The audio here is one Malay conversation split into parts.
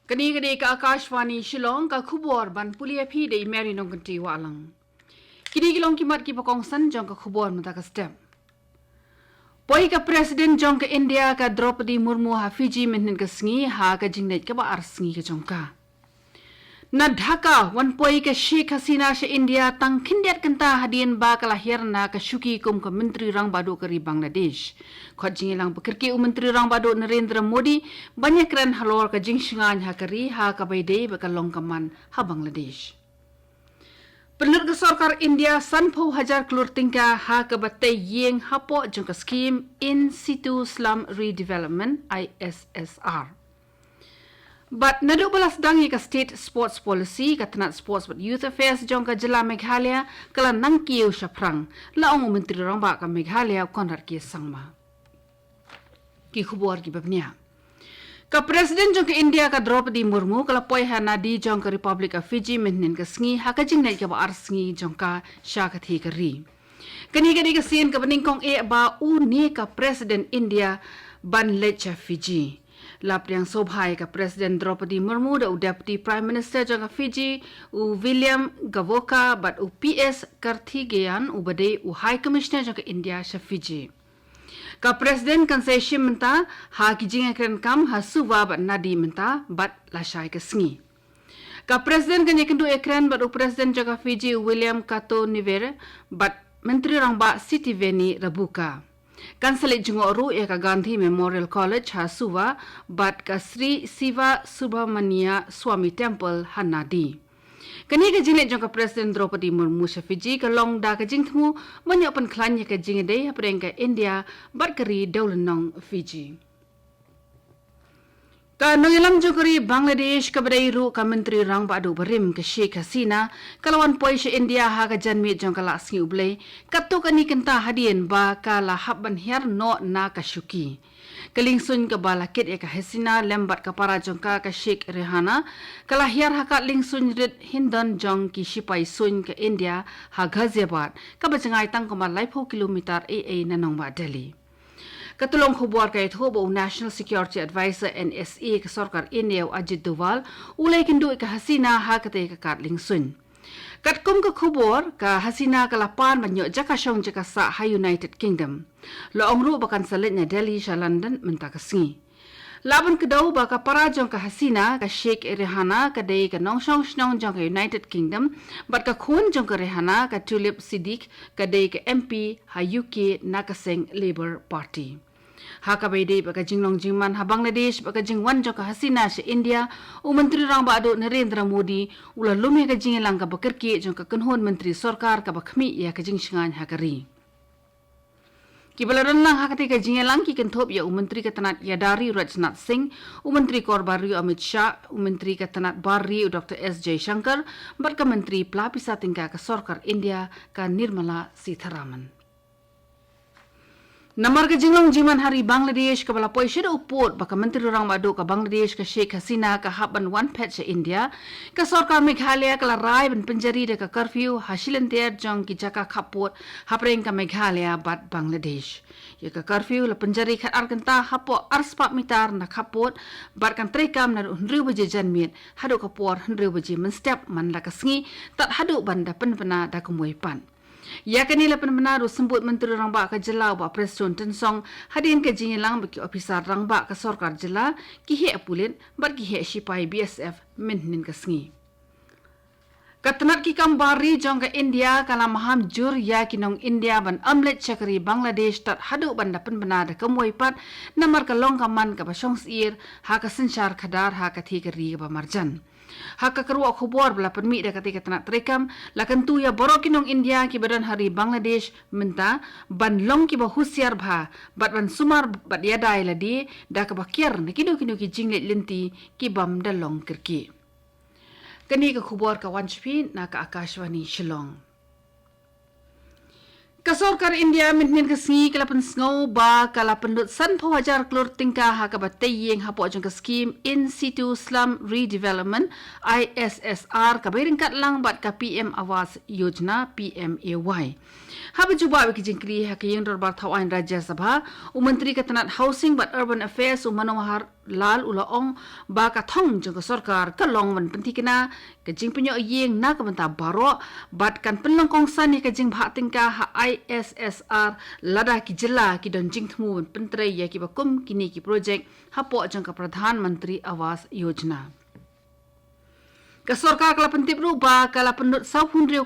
Kani ka AKASHVANI Shillong ka khubor ban pulia phi de meri nong kanti walang. Kini kilong kimat ki pakong san jong ka khubor mata ka step. Poi ka President jong ka India ka Draupadi Murmu ha Fiji menen ka sngi ha ka jingnet ka ba ar sngi ka jong ka. Na Dhaka wan poi ka Sheikh Hasina sa India tang kindiat kanta hadian ba ka lahir na ka syuki kum ka Menteri Rang Badu kari Bangladesh. Khot jingilang bekirki Menteri Rang Badu Narendra Modi banyak ran halor ka jingsingan ha kari ha ka baide ba ka longkaman ha Bangladesh. Penurut Sarkar India sanpau hajar kelur tingka ha ka batai yeng hapo jong ka scheme In Situ Slum Redevelopment ISSR. But naduk balas dangi ka state sports policy ka tanat sports but youth affairs jong ka jela Meghalaya kala nang kiu shaprang laong menteri rang ba ka Meghalaya konrad ki sangma ki khubor ki babnia ka president jong ka India ka Draupadi Murmu kala poi ha nadi jong ka Republic of Fiji menen ka sngi ha ka jingnai ka ba ar sngi jong ka sha ka thi ka ri kani ka sin ka baningkong e ba u ni ka president India ban lecha Fiji Lap yang sobhai ka President Draupadi Murmu da Deputy Prime Minister jang Fiji u William Gavoka but u PS Karthigean u bade u High Commissioner jang India sa Fiji. Ka President kan say shimenta ha kijing kren kam ha suwa but nadi menta but lashai ka sngi. Ka President kan yakendu ekran but u President jang Fiji William Kato Nivere but Menteri Rangba Siti Veni Rabuka. Kansalit jungoru ya ka Gandhi Memorial College ha suwa bat ka Sri Siva Subramania Swami Temple hanadi. Kani ka jinglet jong ka President Draupadi Murmu sa Fiji ka long da ka jingtmu banyak penklan ya ka jingedai ha pereng ka India bat kari daulenong Fiji. Ka nangilam jokari Bangladesh ka badairu ka Menteri Rang Badu Barim ka Sheikh Hasina kalawan poi sa India ha ka janmi jong ka lasngi ublay kato kani kenta hadien ba ka lahab banher no na ka syuki kalingsun ka balakit ya ka Hasina lembat ka para jong ka Sheikh Rehana kalahir ha ka lingsun rit hindon jong ki sipai sun ka India ha Ghaziabad ka bajangai tang kamar laipo kilometer AA nanong ba Delhi. Katulong khubor kay thobo National Security Advisor NSA ka Sarkar India Ajit Doval ulay kindu ka Hasina ha katay ka Katling Sun. Katkum ka khubor ka Hasina ka lapan banyo jaka syong jaka sa ha United Kingdom. Loong ru bakan salit na Delhi sa London menta ka singi. Laban kedaw baka parajong ka Hasina ka Sheikh Rehana ka day ka nongsyong snong jong ka United Kingdom bat ka khun jong ka Rehana ka Tulip Siddiq ka day ka MP ha UK nakaseng Labour Party. Haka baide baka jinglong jingman ha Bangladesh baka jingwan jong ka Hasina sa India u Menteri Rang Badu Narendra Modi ula lumi ka jingilang ka bakirki jong ka kanhon Menteri Sarkar ka bakmi ya ka jingsingan ha kari. Kibalaran lang hakati ka jingilang ki kentop ya u Menteri ka tanat Yadari Rajnath Singh u Menteri Korbari Amit Shah u Menteri ka tanat Barri u Dr. S. Jaishankar bat ka Menteri Pelapisa tingka ka Sarkar India ka Nirmala Sitharaman. Namar ka jinglong jiman hari Bangladesh ka bala poi syeda upot baka Menteri Rang Badu ka Bangladesh ka Sheikh Hasina ka haban one patch sa India ka Sarkar Meghalaya ka larai ban penjari de ka curfew hasilantiar jong ki jaka khapot hapreng ka Meghalaya bat Bangladesh. Ya ka curfew la penjari khat arkanta hapo arspa mitar na khapot bat kan trekam na 100 baje janmit hadu ka por 100 baje men step man la ka sngi tat hadu banda penpena da kumoi pan. Ya kanila penmenaru sembut Menteri Rangba ka Jelau ba Preston Tensong hadin ka jingilang bagi ofisar Rangba ka Sarkar Jela ki he apulit bar ki he sipai BSF menhin ka sngi. Katanat ki kambari jong ka India kala maham jur ya kinong India ban amlet chakri Bangladesh tat hadu banda penbenada kamoi pat namar ka longkaman ka basyong sir ha ka sensyar kadar ha ka thikari ka marjan. Haka keruak khubor bela permit dah ketika tanat terekam lakan tu ya borok kinong India ki badan hari Bangladesh menta ban long ki ba husiar bha bat ban sumar bat yadai ladi dah ke bakir ne kido ki jinglet lenti ki bam dalong kirki. Kani ka khubor ka wanchpi na ka AKASHVANI Shillong. Kasorkar India minhin kesengi kalapan sengau ba kalapan lut san pawajar kelur tingkah hakabat tayeng hapo jang ke skim in situ slum redevelopment ISSR kabiringkat lang bat ka PM Awas Yojana PMAY. Haba juba bagi jingkri hakayeng darbar thawain Rajya Sabha Menteri Ketenat Housing bat Urban Affairs Manohar Lal Ulaong ba ka thong jang kasorkar kalong man pentikna kajing penyo yeng na kabanta baro bat kan penlong kongsan ni kajing bha tingkah ha ISSR lada ki jilla ki don jing thmu pentre ya ki bakum kini ki project hapo jang ka Pradhan Mantri Awas Yojana. Kasorkar kala pentip ruba kala pendut 100,000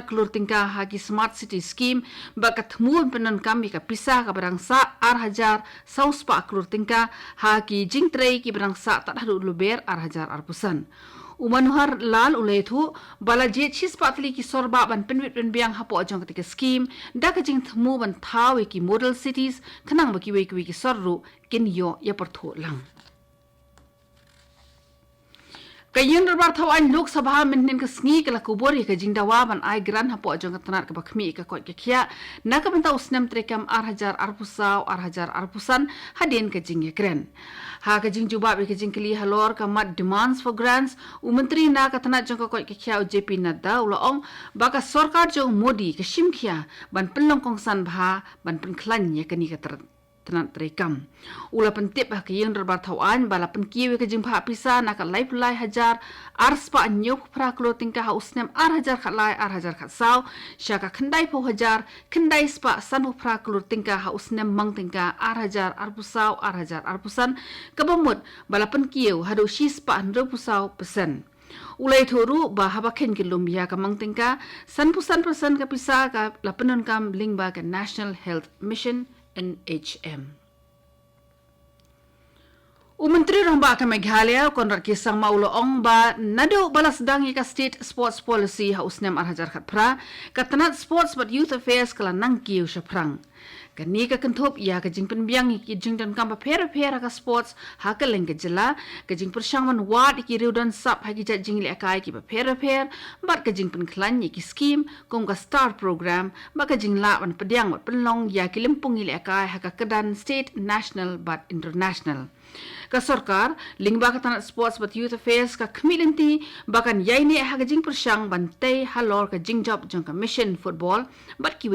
kelur tingkah hagi smart city scheme bakat thmu penon kami ka pisah ka barang sa 1,000 sauspa kelur tingkah hagi jing trei ki barang sa tak hadu luber 1,000 arpusan. Manohar Lal ulethu bala je chis patli ki sorba ban penwit penbiang hapo jang ketika scheme da ka jing thmu ban thawe ki model cities khanang baki we ki sorru kin yo ya pertho lang. Kayen darbar thawan Lok Sabha minhin ke sengi kala kubur ya kajing dawa ban ai gran hapo jang ketanat ke bakmi ka kot ke khia na ka banta usnam trekam 1,000 arpusau 1,000 arpusan hadin kajing ya kren ha kajing juba be kajing kli halor ka mat demands for grants menteri na ka tanat jang ka kot ke khia JP Nadda ulaong baka sarkar jong Modi ke shim khia ban penlong kongsan bha ban penklan ya kani ka tenat terekam. Ula pentip ke yang darbar thawan bala penkiwe ke jing pha pisa nak lai pulai hajar arspa nyuk pra klo tingkah usnem 1,000 khatlai 1,000 khatsau syaka khandai po hajar khandai spa sanu pra klo tingkah usnem mang tingkah 1,000 arpusau 1,000 arpusan kabamut bala penkiwe hadu shispa 100 persen. Ulai thoru ba habaken ke lumbia ka mangtingka san persen ka pisa ka lapenon kam lingba ka National Health Mission NHM. Menteri Ramba ke Meghalaya Konrad Kisang Maulaong ba nado balas dangi ka state sports policy ha usnem 1,000 khat pra ka tanat sports but youth affairs kala nangkiu syaprang. Kani ka kentup ya ka jing penbiang ki jing dan kam pera ka sports ha ka leng ka jela ka jing persangman wad ki riudan sap ha ki jing le akai ki pera bat ka jing penklan ki scheme kong ka star program ba ka jing la ban pediang wat penlong ya ki lempung le akai ha ka kedan state national but international. Ka sarkar lingba ka tanat sports but youth affairs ka kmilinti bakan yaini ha ka jing persang bantai halor ka jing job jang ka mission football bat ki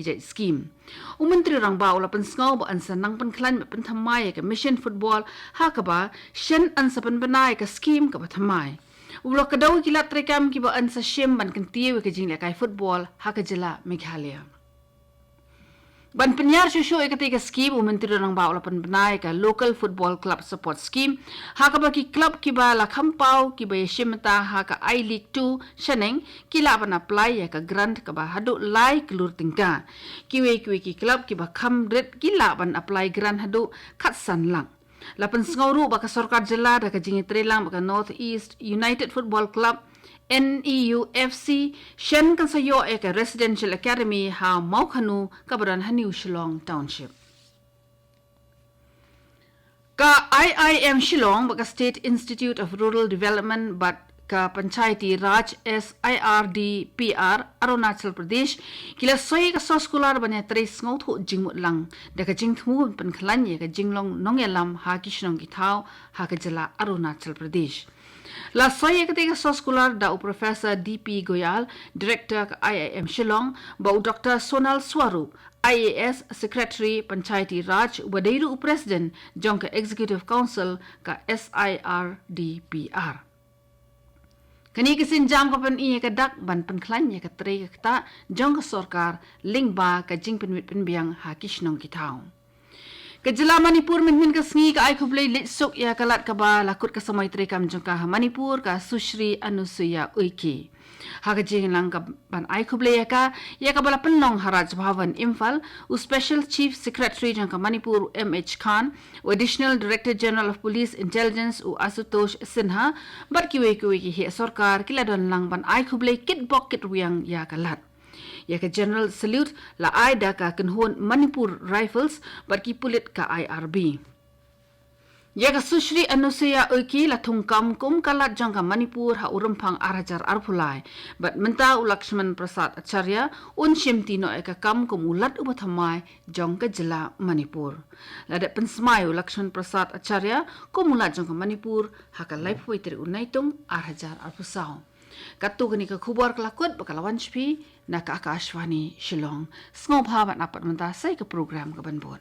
jai scheme. Menteri Rangba ula pensngau ba ansa nang penklan pen thamai ka mission football ha ka ba shen ansa pen banai ka scheme ka ba thamai. Ula ka daw ki lat rekam ki ba ansa shem ban kantiwe ka jing le kai football ha ka jela Meghalaya. Ban penyar syusyo ketika scheme Menteri Rangba ula pen banai ka local football club support scheme ha ka baki club ki ba la khampau ki ba shimta ha ka I League 2 shaneng ki la ban apply ya ka grant ka ba hadu lai kelur tingka ki ki club ki ba kham red ki la ban apply grant hadu khatsan lang. Lapan sengau baka sarkar jela da ka jingi trelang baka North East United Football Club NEUFC shen kan sayo ka residential academy ha Maukhanu kabaran Haniu Shillong Township. Ka IIM Shillong baka State Institute of Rural Development but ka Panchayati Raj SIRDPR Arunachal Pradesh kila soi ka soskolar banya tres ngau thu jingmut lang da ka jing thu pen khlan ye ka jinglong nongelam ha kishnong ki thau ha ka jala Arunachal Pradesh. La soi ketika soskolar da Professor DP Goyal Director ka IIM Shillong ba Dr Sonal Swarup IAS Secretary Panchayati Raj Wadairu President jong ka Executive Council ka SIRDPR. Kani kisin jam ka pen iya ka dak ban penklan ya ka tre ka ta jong ka sarkar lingba ka jing penwit penbiang ha kishnong kitau. Kejela Manipur min ka sengi ka ai khublei litsuk ya kalat ka ba lakut ka samai trekam jong ka Manipur ka Sushri Anusuya Uiki. Ha ka jing lang ka ban ai khublei ya ka bala penlong Haraj Bhavan Imphal u Special Chief Secretary jong ka Manipur MH Khan u Additional Director General of Police Intelligence u Asutosh Sinha bat ki he sarkar kila don lang ban ai khublei kit bok kit wiang ya kalat. Ya ka General Salute la aida ka kenhon Manipur Rifles barki pulit ka IRB. Ya ka Sushri Anusaya Uki la thungkam kum kalat jangka Manipur ha urumpang arajar arpulai bat menta Lakshman Prasad Acharya un shimti no eka kam kum ulat ubathamai jangka jila Manipur. Ladat pensmayu Lakshman Prasad Acharya kum ulat jangka Manipur ha ka laip waiteri unaitung arajar arpusau. Katu gani ka kubar kelakut bakalawan shpi na ka Akashvani Shillong. Sngop habat napat menta sai ke program ke banbon.